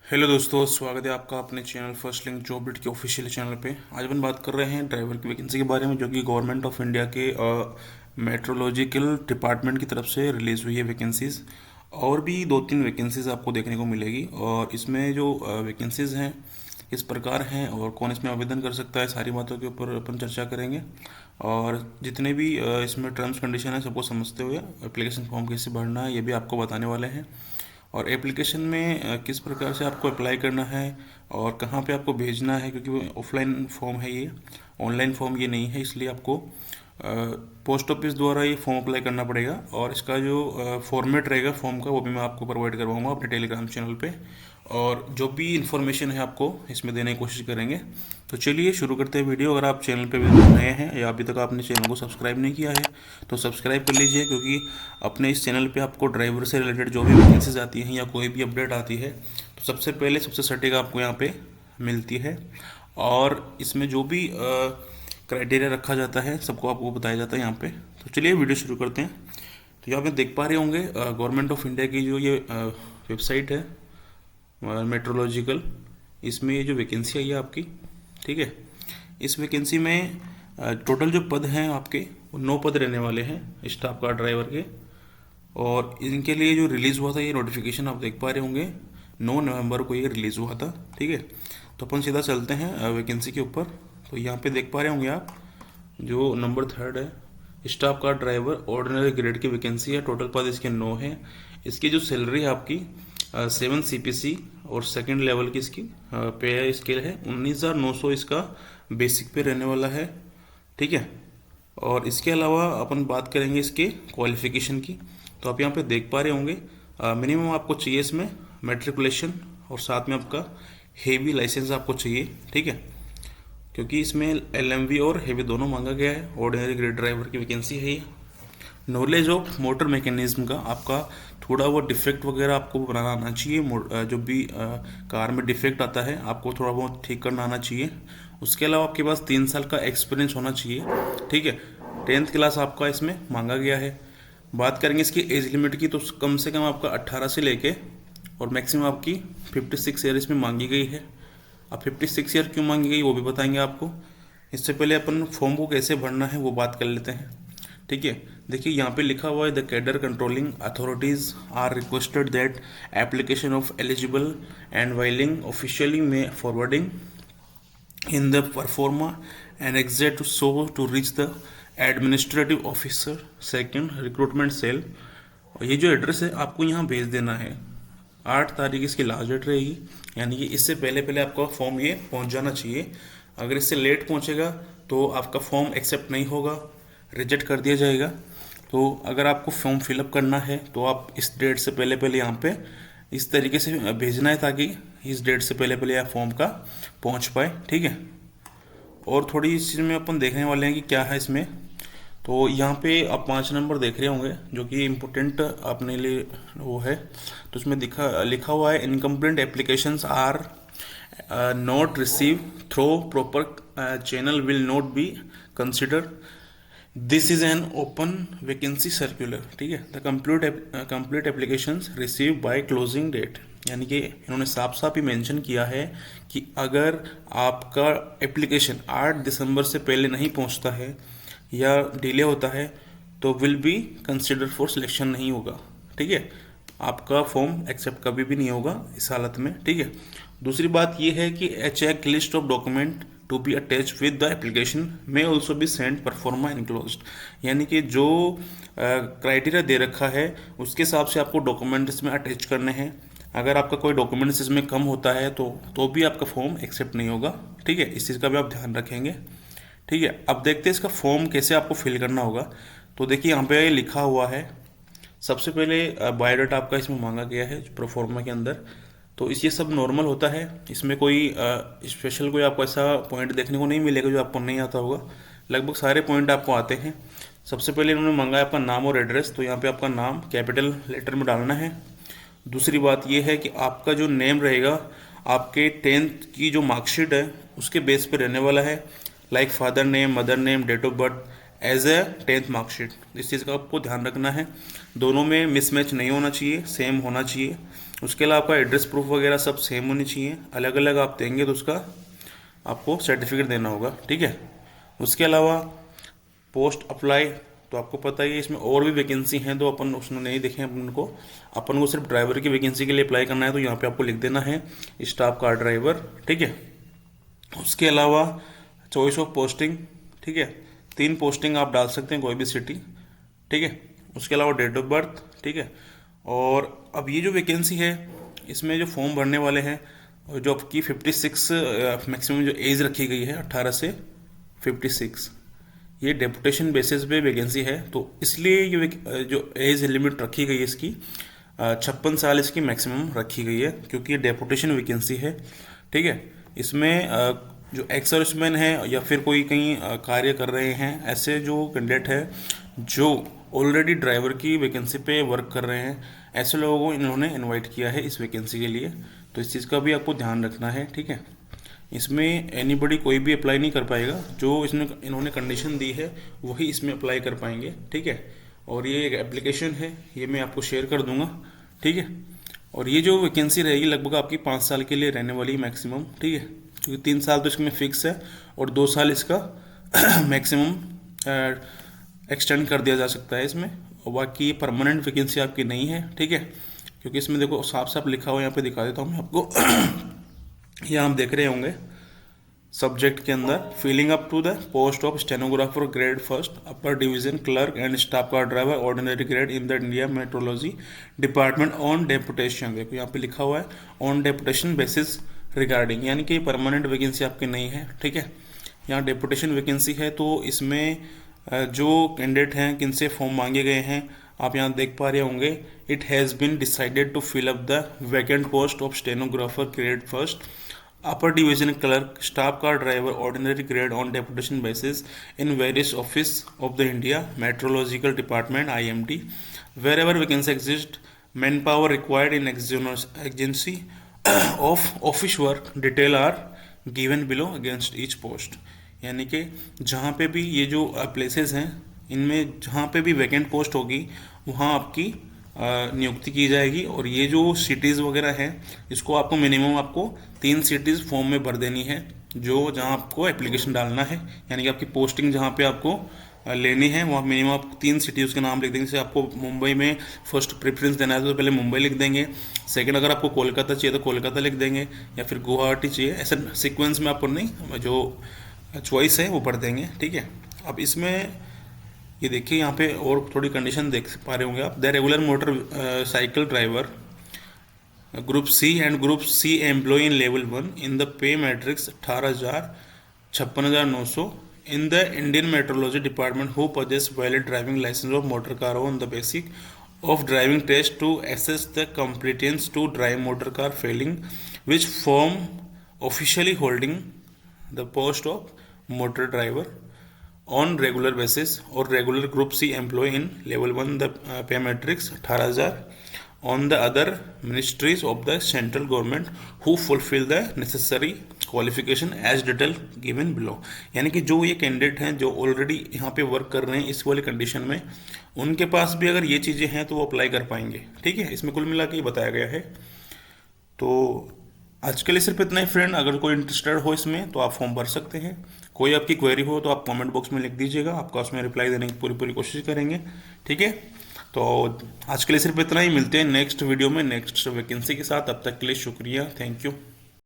Hello दोस्तों, स्वागत है आपका अपने channel first link job bit के ऑफिशियल चैनल पे। आज अपन बात कर रहे हैं ड्राइवर की वैकेंसी के बारे में, जो कि गवर्नमेंट ऑफ इंडिया के मेट्रोलॉजिकल डिपार्टमेंट की तरफ से रिलीज़ हुई है वैकेंसीज़। और भी दो तीन वैकेंसीज़ आपको देखने को मिलेगी, और इसमें जो वैकेंसीज़ हैं किस प्रकार हैं और कौन इसमें आवेदन कर सकता है, सारी बातों के ऊपर अपन चर्चा करेंगे। और जितने भी इसमें टर्म्स कंडीशन है सबको समझते हुए एप्लीकेशन फॉर्म कैसे भरना है ये भी आपको बताने वाले हैं। और एप्लीकेशन में किस प्रकार से आपको अप्लाई करना है और कहाँ पे आपको भेजना है, क्योंकि वो ऑफलाइन फॉर्म है, ये ऑनलाइन फॉर्म ये नहीं है, इसलिए आपको पोस्ट ऑफिस द्वारा ये फॉर्म अप्लाई करना पड़ेगा। और इसका जो फॉर्मेट रहेगा फॉर्म का वो भी मैं आपको प्रोवाइड करवाऊंगा अपने टेलीग्राम चैनल पे। और जो भी इन्फॉर्मेशन है आपको इसमें देने की कोशिश करेंगे। तो चलिए शुरू करते हैं वीडियो। अगर आप चैनल पे भी नए हैं या अभी तक आपने चैनल को सब्सक्राइब नहीं किया है तो सब्सक्राइब कर लीजिए, क्योंकि अपने इस चैनल पे आपको ड्राइवर से रिलेटेड जो भी वैकेंसीज आती हैं या कोई भी अपडेट आती है तो सबसे पहले सबसे सटीक आपको यहाँ पे मिलती है। और इसमें जो भी क्राइटेरिया रखा जाता है सबको आपको बताया जाता है यहाँ पे। तो चलिए वीडियो शुरू करते हैं। तो यहाँ पे देख पा रहे होंगे गवर्नमेंट ऑफ इंडिया की जो ये वेबसाइट है मेट्रोलॉजिकल, इसमें ये जो वैकेंसी आई है आपकी, ठीक है। इस वैकेंसी में टोटल जो पद हैं आपके वो 9 पद रहने वाले हैं स्टाफ कार ड्राइवर के। और इनके लिए जो रिलीज़ हुआ था ये नोटिफिकेशन आप देख पा रहे होंगे 9 नवंबर को ये रिलीज़ हुआ था, ठीक है। तो अपन सीधा चलते हैं वैकेंसी के ऊपर। तो यहाँ पे देख पा रहे होंगे आप जो नंबर 3 है staff car driver ordinary grade की वैकेंसी है। टोटल पद इसके 9 हैं। इसकी जो सैलरी है आपकी 7 CPC और सेकंड लेवल की इसकी पे स्केल है 19,900 इसका बेसिक पे रहने वाला है, ठीक है। और इसके अलावा अपन बात करेंगे इसके क्वालिफिकेशन की। तो आप यहाँ पे देख पा रहे होंगे मिनिमम आपको चाहिए इसमें मैट्रिकुलेशन और साथ में आपका हेवी लाइसेंस आपको चाहिए, ठीक है। क्योंकि इसमें LMV और हेवी दोनों मांगा गया है। ऑर्डिनरी ग्रेड ड्राइवर की वैकेंसी है ये। नॉलेज ऑफ मोटर मैकेनिज्म का आपका थोड़ा वो डिफेक्ट वगैरह आपको बनाना आना चाहिए। जो भी कार में डिफेक्ट आता है आपको थोड़ा बहुत ठीक करना आना चाहिए। उसके अलावा आपके पास 3 साल का एक्सपीरियंस होना चाहिए, ठीक है। 10th क्लास आपका इसमें मांगा गया है। बात करेंगे इसकी एज लिमिट की, तो कम से कम आपका 18 से लेके और मैक्सिमम आपकी 56 ईयर इसमें मांगी गई है। अब 56 ईयर क्यों मांगी गई वो भी बताएंगे आपको। इससे पहले अपन फॉर्म को कैसे भरना है वो बात कर लेते हैं, ठीक है। देखिए यहाँ पे लिखा हुआ है the cadre controlling authorities are requested that application of eligible and willing officially may forwarding in the proforma and exact to so to reach the administrative officer second recruitment cell. और ये जो एड्रेस है आपको यहाँ भेज देना है। 8 तारीख इसकी लास्ट डेट रहेगी, यानी कि इससे पहले पहले आपका फॉर्म ये पहुँच जाना चाहिए। अगर इससे लेट पहुँचेगा तो आपका फॉर्म एक्सेप्ट नहीं होगा, रिजेक्ट कर दिया जाएगा। तो अगर आपको फॉर्म फिलअप करना है तो आप इस डेट से पहले पहले यहाँ पे इस तरीके से भेजना है, ताकि इस डेट से पहले पहले आप फॉर्म का पहुँच पाए, ठीक है। और थोड़ी इस चीज़ में अपन देखने वाले हैं कि क्या है इसमें। तो यहाँ पे आप 5 नंबर देख रहे होंगे जो कि इम्पोर्टेंट अपने लिए वो है। तो उसमें लिखा हुआ है incomplete applications are not receive through proper channel will not be consider. This is an open vacancy circular, ठीक है। The complete applications receive by closing date, यानी कि इन्होंने साफ साफ ही मेंशन किया है कि अगर आपका एप्लीकेशन 8 दिसंबर से पहले नहीं पहुंचता है या डिले होता है तो will be consider for selection नहीं होगा, ठीक है। आपका फॉर्म एक्सेप्ट कभी भी नहीं होगा इस हालत में, ठीक है। दूसरी बात यह है कि a checklist of document to be attach with the application may also be send proforma enclosed, यानी कि जो क्राइटेरिया दे रखा है उसके हिसाब से आपको डॉक्यूमेंट्स में अटैच करने हैं। अगर आपका कोई डॉक्यूमेंट्स इसमें कम होता है तो भी आपका फॉर्म एक्सेप्ट नहीं होगा, ठीक है। इस चीज़ का भी आप ध्यान रखेंगे, ठीक है। अब देखते हैं इसका फॉर्म कैसे आपको फिल करना होगा। तो देखिए यहाँ पे लिखा हुआ है सबसे पहले बायोडाटा आपका इसमें मांगा गया है प्रोफॉर्मा के अंदर। तो इस ये सब नॉर्मल होता है, इसमें कोई स्पेशल कोई आपको ऐसा पॉइंट देखने को नहीं मिलेगा जो आपको नहीं आता होगा। लगभग सारे पॉइंट आपको आते हैं। सबसे पहले इन्होंने मांगा है आपका नाम और एड्रेस, तो यहाँ पे आपका नाम कैपिटल लेटर में डालना है। दूसरी बात यह है कि आपका जो नेम रहेगा आपके 10th की जो मार्कशीट है उसके बेस पे रहने वाला है, like father name, mother name, date of birth as a 10th marksheet. इस चीज़ का आपको ध्यान रखना है। दोनों में मिसमैच नहीं होना चाहिए, सेम होना चाहिए। उसके अलावा आपका एड्रेस प्रूफ वगैरह सब सेम होनी चाहिए, अलग अलग आप देंगे तो उसका आपको सर्टिफिकेट देना होगा, ठीक है। उसके अलावा पोस्ट अप्लाई, तो आपको पता ही है इसमें और भी वैकेंसी हैं, तो अपन उसने नहीं देखे हैं अपन को सिर्फ ड्राइवर की वैकेंसी के लिए अप्लाई करना है, तो यहाँ पे आपको लिख देना है स्टाफ कार ड्राइवर, ठीक है। उसके अलावा चॉइस ऑफ पोस्टिंग, ठीक है, 3 पोस्टिंग आप डाल सकते हैं कोई भी सिटी, ठीक है। उसके अलावा डेट ऑफ बर्थ, ठीक है। और अब ये जो वैकेंसी है इसमें जो फॉर्म भरने वाले हैं, और जो आपकी 56 मैक्सिमम जो एज रखी गई है 18 से 56, ये डेपुटेशन बेसिस पे वैकेंसी है, तो इसलिए ये जो एज लिमिट रखी गई है इसकी 56 साल इसकी मैक्सिमम रखी गई है, क्योंकि ये डेपुटेशन वैकेंसी है, ठीक है। इसमें जो एक्स सर्विसमैन है या फिर कोई कहीं कार्य कर रहे हैं, ऐसे जो कैंडिडेट है जो ऑलरेडी ड्राइवर की वैकेंसी पे वर्क कर रहे हैं, ऐसे लोगों को इन्होंने इनवाइट किया है इस वैकेंसी के लिए, तो इस चीज़ का भी आपको ध्यान रखना है, ठीक है। इसमें एनीबडी कोई भी अप्लाई नहीं कर पाएगा, जो इसमें इन्होंने कंडीशन दी है वही इसमें अप्लाई कर पाएंगे, ठीक है। और ये एक एप्लीकेशन है, ये मैं आपको शेयर कर दूंगा, ठीक है। और ये जो वैकेंसी रहेगी लगभग आपकी 5 साल के लिए रहने वाली मैक्सिमम, ठीक है, क्योंकि 3 साल तो इसमें फिक्स है और 2 साल इसका मैक्सिमम एक्सटेंड कर दिया जा सकता है इसमें, और बाकी परमानेंट वैकेंसी आपकी नहीं है, ठीक है। क्योंकि इसमें देखो साफ साफ लिखा हुआ, यहाँ पे दिखा देता हूँ मैं आपको यहाँ आप देख रहे होंगे सब्जेक्ट के अंदर, filling up to the post of stenographer grade first upper division clerk and staff car driver ordinary grade in the India metrology department on deputation, देखो यहाँ पे लिखा हुआ है ऑन डेपुटेशन बेसिस रिगार्डिंग, यानी कि परमानेंट वैकेंसी आपकी नहीं है, ठीक है। यहाँ डेपुटेशन वैकेंसी है, तो इसमें जो कैंडिडेट हैं किनसे फॉर्म मांगे गए हैं आप यहाँ देख पा रहे होंगे, it has been decided to fill up the vacant post of stenographer grade first upper division clerk staff car driver ordinary grade on deputation basis in various office of the India meteorological department IMD wherever vacancy exists manpower required in agency of office work detail are given below against each post, यानी कि जहाँ पे भी ये जो places हैं इनमें जहाँ पे भी वैकेंट पोस्ट होगी वहाँ आपकी नियुक्ति की जाएगी, और ये जो सिटीज़ वगैरह हैं इसको आपको मिनिमम आपको 3 सिटीज़ फॉर्म में भर देनी है, जो जहाँ आपको एप्लीकेशन डालना है, यानी कि आपकी पोस्टिंग जहाँ पे आपको लेनी है वहाँ मिनिमम आप 3 सिटी उसके नाम लिख देंगे। जैसे आपको मुंबई में फर्स्ट प्रेफरेंस देना है तो पहले मुंबई लिख देंगे, सेकंड अगर आपको कोलकाता चाहिए तो कोलकाता लिख देंगे, या फिर गुवाहाटी चाहिए, ऐसे सीक्वेंस में आपको नहीं जो चॉइस है वो भर देंगे, ठीक है। अब इसमें ये देखिए यहाँ पे और थोड़ी कंडीशन देख पा रहे होंगे आप, the regular motor cycle driver group C and group C employ in level 1 in the pay matrix 18,000 56,900 in the Indian metrology department who possess valid driving licence of motor car on the basic of driving test to assess the competence to drive motor car failing which form officially holding the post of motor driver on regular basis or regular group C employee in level 1 the pay matrix 18,000 on the other ministries of the central government who fulfill the necessary qualification as detail given below, यानी कि जो ये candidate हैं जो already यहाँ पे work कर रहे हैं इस वाली कंडीशन में, उनके पास भी अगर ये चीज़ें हैं तो वो अप्लाई कर पाएंगे, ठीक है। इसमें कुल मिला के ये बताया गया है। तो आज के लिए सिर्फ इतना ही फ्रेंड, अगर कोई इंटरेस्टेड हो इसमें तो आप फॉर्म भर सकते हैं। कोई आपकी क्वेरी हो तो आप कमेंट बॉक्स में लिख दीजिएगा, आपका उसमें रिप्लाई देने की पूरी पूरी कोशिश करेंगे, ठीक है। तो आज के लिए सिर्फ इतना ही, मिलते हैं नेक्स्ट वीडियो में नेक्स्ट वैकेंसी के साथ, तब तक के लिए शुक्रिया, थैंक यू।